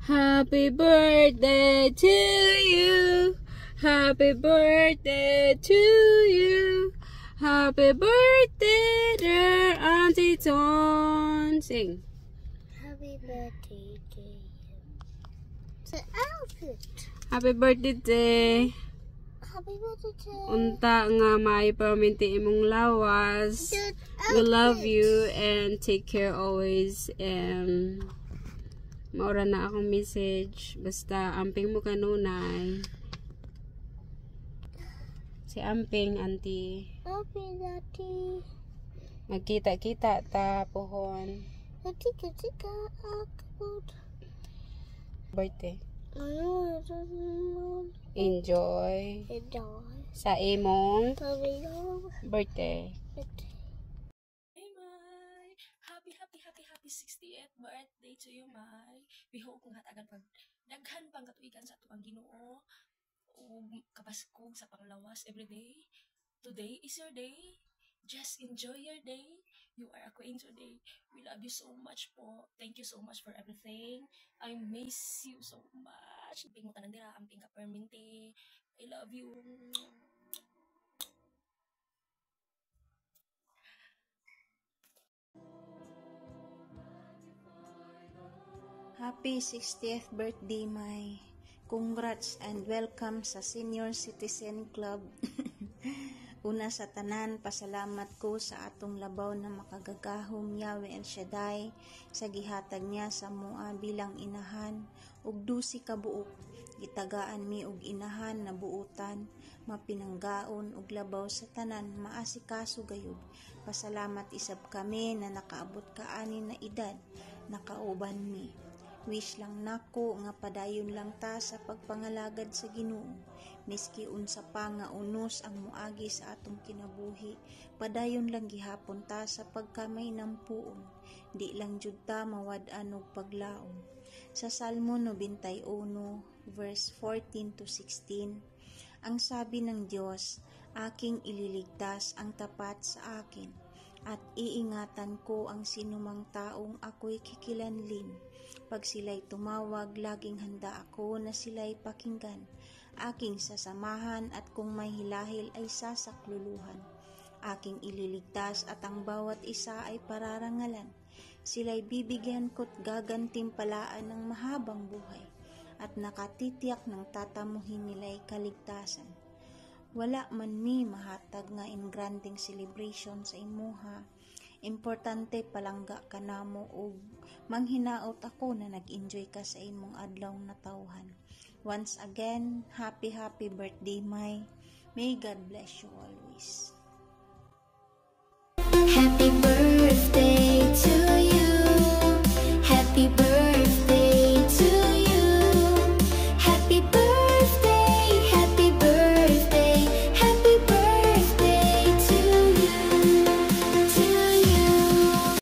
Happy birthday to you. Happy birthday to you. Happy birthday, dear Auntie Ton. Sing. Happy birthday to you. Sa outfit. Happy birthday, day. Happy birthday to you. Unta nga may paminti imong lawas. We love you and take care always. Maura na akong message. Basta amping mo kanunay. Si amping, auntie. Happy birthday. Magkita-kita ta pohon. Tika akut. Birthday. Ano? Enjoy Enjoy. sa imong Happy birthday. birthday. Hey, Mai! Happy 60th birthday to you, Mai! We hope kung hatagan pag daghan pang katuigan sa atong Ginoo ug kapaskog sa panglawas everyday. Today is your day. Just enjoy your day. You are a queen today. We love you so much po. Thank you so much for everything. I miss you so much. Pingutan nandira ang pingka perminti. I love you. Happy 60th birthday, Mai. Congrats and welcome sa Senior Citizen Club. Una sa tanan, pasalamat ko sa atong labaw na makagagahom Yahweh El Shaddai sa gihatag niya sa mua bilang inahan ug dusi ka buok. Gitagaan mi og inahan na buutan, mapinanggaon ug labaw sa tanan maasikaso gayud. Pasalamat isab kami na nakaabot kaani na edad, nakauban mi. Wish lang nako nga padayon lang ta sa pagpangalagad sa Ginoo. Miski unsa pa nga unos ang muagi sa atong kinabuhi, padayon lang gihapon ta sa pagkamay ng puon. Di lang jud ta mawad-an og paglaom. Sa Salmo 91 verse 14 to 16, ang sabi ng Diyos, aking ililigtas ang tapat sa akin, at iingatan ko ang sinumang taong ako'y kikilanlin. Pag sila'y tumawag, laging handa ako na sila'y pakinggan. Aking sasamahan at kung may hilahil ay sasakluluhan. Aking ililigtas at ang bawat isa ay pararangalan. Sila'y bibigyan ko't gagantimpalaan ng mahabang buhay at nakatitiyak ng tatamuhin nila'y kaligtasan. Wala man mi mahatag nga in granting celebration sa imuha. Importante palangga ka namo og manghinaot ako na nag-enjoy ka sa imong adlaw na tawhan. Once again, happy birthday, Mai. May God bless you always.